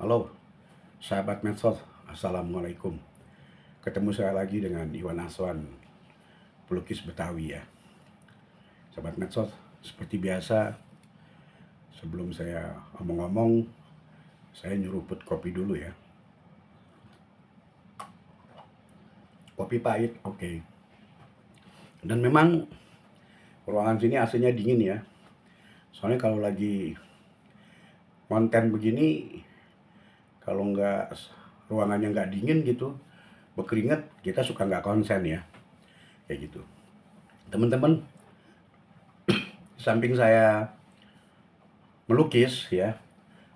Halo, sahabat medsos, Assalamualaikum. Ketemu saya lagi dengan Iwan Aswan, pelukis Betawi ya. Sahabat medsos, seperti biasa, sebelum saya ngomong-ngomong, saya nyeruput kopi dulu ya. Kopi pahit, oke. Dan memang ruangan sini AC-nya dingin ya. Soalnya kalau lagi konten begini, kalau ruangannya nggak dingin gitu, berkeringat, kita suka nggak konsen ya, kayak gitu. Teman-teman, di samping saya melukis ya,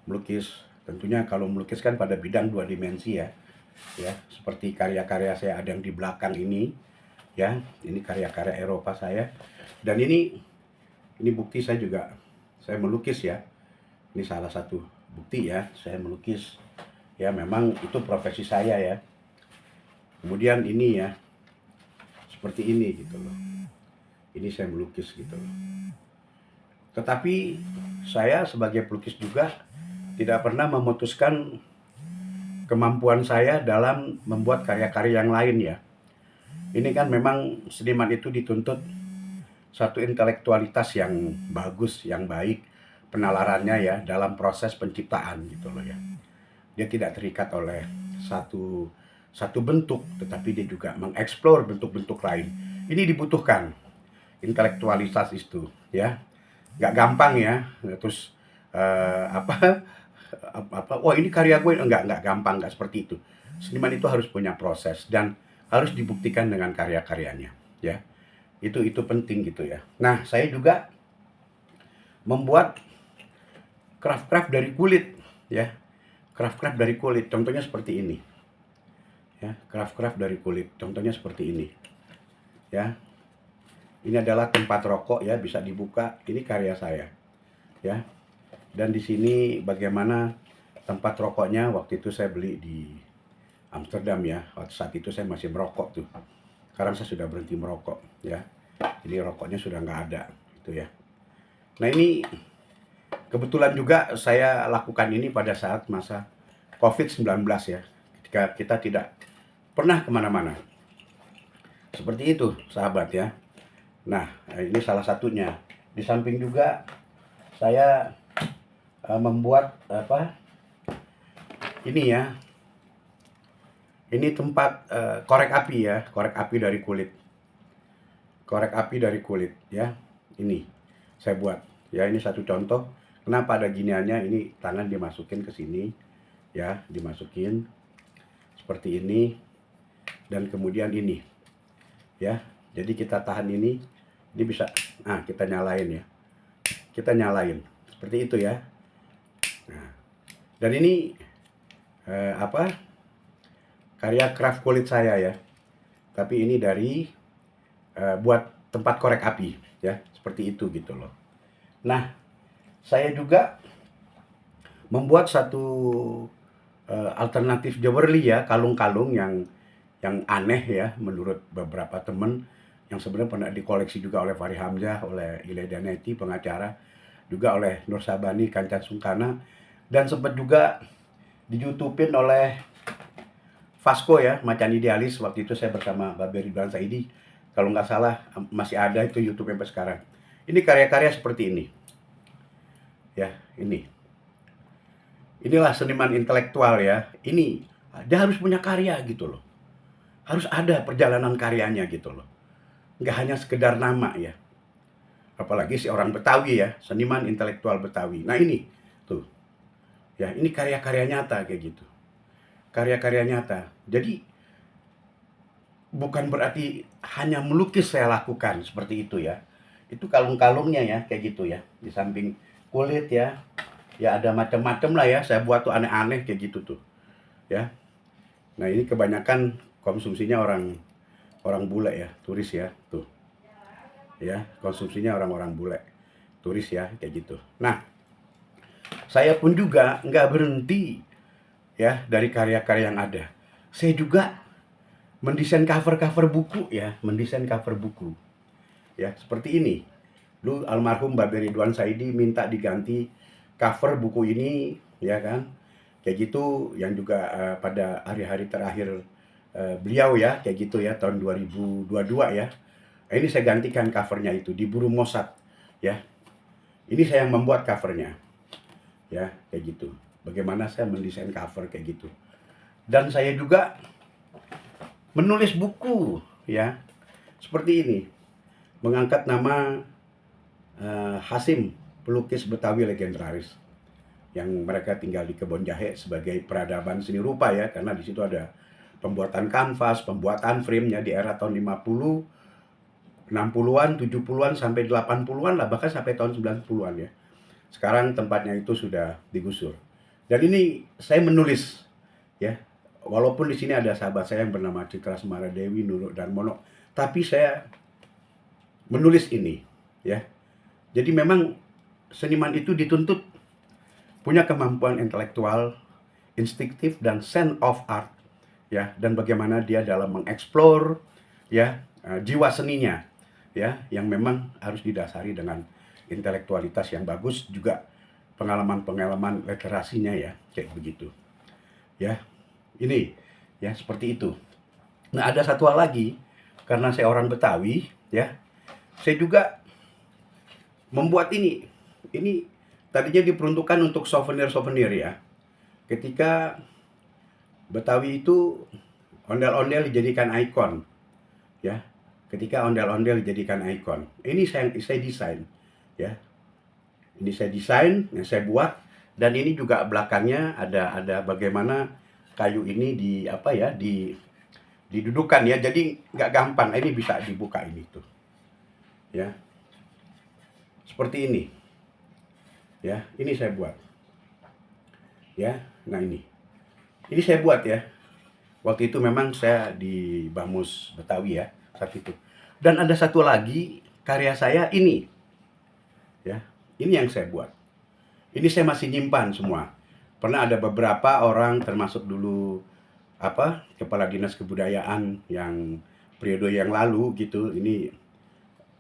melukis tentunya kalau melukis kan pada bidang dua dimensi ya, seperti karya-karya saya ada yang di belakang ini ya, ini karya-karya Eropa saya, dan ini bukti saya melukis ya, ini salah satu bukti ya, saya melukis ya, memang itu profesi saya ya. Kemudian ini ya, seperti ini gitu loh, ini saya melukis gitu loh. Tetapi saya sebagai pelukis juga tidak pernah memutuskan kemampuan saya dalam membuat karya-karya yang lain ya. Ini kan memang seniman itu dituntut satu intelektualitas yang bagus, yang baik, penalarannya ya dalam proses penciptaan gitu loh ya. Dia tidak terikat oleh satu bentuk, tetapi dia juga mengeksplor bentuk-bentuk lain. Ini dibutuhkan intelektualitas itu ya, nggak gampang ya. Terus wah ini karya gue, nggak gampang, nggak seperti itu. Seniman itu harus punya proses dan harus dibuktikan dengan karya-karyanya ya. Itu penting gitu ya. Nah, saya juga membuat craft-craft dari kulit ya. Craft-craft dari kulit, contohnya seperti ini ya. Craft-craft dari kulit, contohnya seperti ini ya. Ini adalah tempat rokok ya, bisa dibuka. Ini karya saya ya. Dan di sini bagaimana tempat rokoknya, waktu itu saya beli di Amsterdam ya. Waktu saat itu saya masih merokok tuh. Sekarang saya sudah berhenti merokok ya. Jadi rokoknya sudah nggak ada gitu ya. Nah, ini kebetulan juga saya lakukan ini pada saat masa COVID-19 ya. Ketika kita tidak pernah kemana-mana. Seperti itu sahabat ya. Nah, ini salah satunya. Di samping juga saya membuat ini ya. Ini tempat korek api ya, korek api dari kulit. Korek api dari kulit ya. Ini saya buat. Ya, ini satu contoh. Kenapa ada giniannya? Ini tangan dimasukin ke sini ya, dimasukin seperti ini, dan kemudian ini ya. Jadi kita tahan ini bisa, nah kita nyalain ya. Kita nyalain seperti itu ya. Nah, dan ini karya craft kulit saya ya. Tapi ini dari buat tempat korek api ya, seperti itu gitu loh. Nah, saya juga membuat satu alternatif jewelry ya, kalung-kalung yang aneh ya menurut beberapa teman, yang sebenarnya pernah dikoleksi juga oleh Fahri Hamzah, oleh Ile Daneti pengacara, juga oleh Nur Sabani, Kanca Sungkana, dan sempat juga di YouTube-in oleh Vasco ya, Macan Idealis. Waktu itu saya bersama Babe Ridwan Saidi, kalau nggak salah masih ada itu YouTube sampai sekarang. Ini karya-karya seperti ini ya. Inilah seniman intelektual ya. Ini dia harus punya karya gitu loh, harus ada perjalanan karyanya gitu loh, nggak hanya sekedar nama ya. Apalagi si orang Betawi ya, seniman intelektual Betawi. Nah, ini tuh ya, ini karya-karya nyata kayak gitu, karya-karya nyata. Jadi bukan berarti hanya melukis saya lakukan seperti itu ya. Itu kalung-kalungnya ya, kayak gitu ya. Di samping kulit ya, ya ada macam-macam lah ya. Saya buat tuh aneh-aneh kayak gitu tuh ya. Nah, ini kebanyakan konsumsinya orang bule ya, turis ya tuh ya. Konsumsinya orang-orang bule, turis ya, kayak gitu. Nah, saya pun juga nggak berhenti ya dari karya-karya yang ada. Saya juga mendesain cover-cover buku ya, mendesain cover buku ya, seperti ini. Dulu almarhum Babe Ridwan Saidi minta diganti cover buku ini ya kan. kayak gitu, yang juga pada hari-hari terakhir beliau ya, kayak gitu ya, tahun 2022 ya. Nah, ini saya gantikan covernya itu di Buru Mossad ya. Ini saya yang membuat covernya ya, kayak gitu. Bagaimana saya mendesain cover kayak gitu. Dan saya juga menulis buku ya, seperti ini, mengangkat nama Hasim, pelukis Betawi legendaris, yang mereka tinggal di Kebon Jahe sebagai peradaban seni rupa ya, karena di situ ada pembuatan kanvas, pembuatan frame-nya di era tahun 50, 60-an, 70-an sampai 80-an lah, bahkan sampai tahun 90-an ya. Sekarang tempatnya itu sudah digusur. Dan ini saya menulis ya, walaupun di sini ada sahabat saya yang bernama Citra Semara Dewi, Nurul Darmono, tapi saya menulis ini ya. Jadi memang seniman itu dituntut punya kemampuan intelektual, instiktif, dan sense of art ya, dan bagaimana dia dalam mengeksplor ya jiwa seninya ya, yang memang harus didasari dengan intelektualitas yang bagus, juga pengalaman-pengalaman literasinya ya, kayak begitu ya. Ini ya, seperti itu. Nah, ada satu hal lagi, karena saya orang Betawi ya, saya juga membuat ini tadinya diperuntukkan untuk souvenir-souvenir ya. Ketika Betawi itu ondel-ondel dijadikan ikon ya. Ketika ondel-ondel dijadikan ikon. Ini saya desain ya. Ini saya desain, yang saya buat, dan ini juga belakangnya ada bagaimana kayu ini didudukan ya. Jadi nggak gampang. Ini bisa dibuka ini tuh. Ya. Seperti ini. Ya, ini saya buat. Ya. Nah, ini. Ini saya buat ya. Waktu itu memang saya di Bamus Betawi ya, saat itu. Dan ada satu lagi karya saya ini. Ya. Ini yang saya buat. Ini saya masih nyimpan semua. Pernah ada beberapa orang, termasuk dulu kepala dinas kebudayaan yang periode yang lalu gitu, ini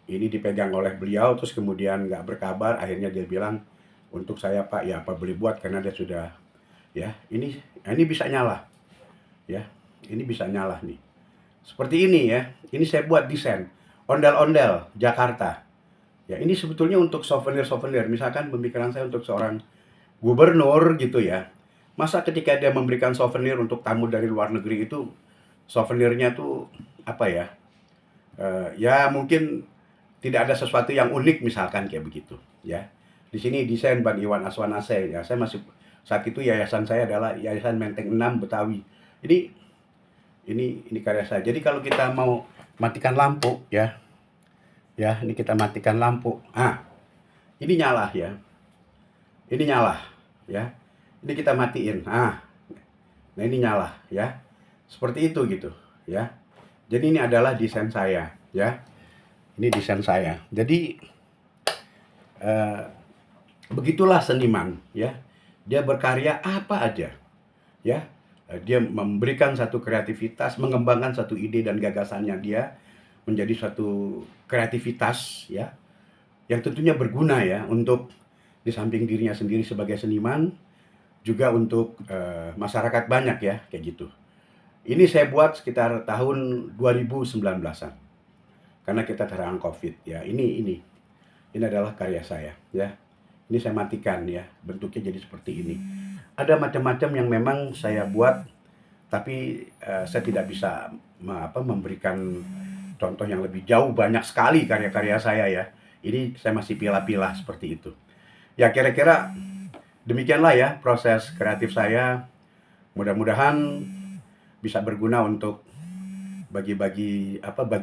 dipegang oleh beliau, terus kemudian nggak berkabar, akhirnya dia bilang, untuk saya Pak, ya apa boleh buat, karena dia sudah ya, ini bisa nyala ya, ini bisa nyala nih, seperti ini ya. Ini saya buat desain ondel-ondel Jakarta ya. Ini sebetulnya untuk souvenir, misalkan pemikiran saya untuk seorang gubernur gitu ya, masa ketika dia memberikan souvenir untuk tamu dari luar negeri itu, souvenirnya tuh apa ya, ya mungkin tidak ada sesuatu yang unik, misalkan kayak begitu ya. Di sini desain Bang Iwan Aswanase ya. Saya masih, saat itu yayasan saya adalah Yayasan Menteng 6 Betawi. Ini karya saya. Jadi kalau kita mau matikan lampu ya, ini kita matikan lampu. Ini nyala ya. Ini nyala ya. Ini kita matiin. Nah ini nyala ya. Seperti itu gitu ya. Jadi ini adalah desain saya ya. Ini desain saya. Jadi begitulah seniman ya. Dia berkarya apa aja ya. Dia memberikan satu kreativitas, mengembangkan satu ide dan gagasannya dia menjadi satu kreativitas ya, yang tentunya berguna ya, untuk di samping dirinya sendiri sebagai seniman, juga untuk masyarakat banyak ya, kayak gitu. Ini saya buat sekitar tahun 2019-an. Karena kita terhalang Covid ya. Ini adalah karya saya ya. Ini saya matikan ya, bentuknya jadi seperti ini. Ada macam-macam yang memang saya buat, tapi saya tidak bisa memberikan contoh yang lebih jauh. Banyak sekali karya-karya saya ya. Ini saya masih pilah-pilah seperti itu. Ya kira-kira demikianlah ya proses kreatif saya. Mudah-mudahan bisa berguna untuk bagi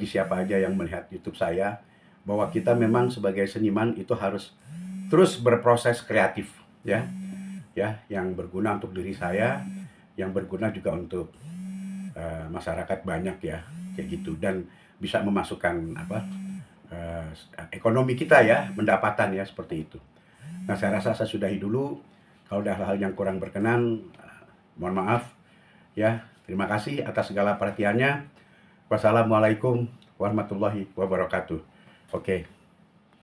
siapa aja yang melihat YouTube saya, bahwa kita memang sebagai seniman itu harus terus berproses kreatif ya. Ya, yang berguna untuk diri saya, yang berguna juga untuk masyarakat banyak ya, kayak gitu, dan bisa memasukkan ekonomi kita ya, pendapatan ya, seperti itu. Nah, saya rasa saya sudahi dulu. Kalau ada hal-hal yang kurang berkenan, mohon maaf ya. Terima kasih atas segala perhatiannya. Wassalamualaikum warahmatullahi wabarakatuh. Oke.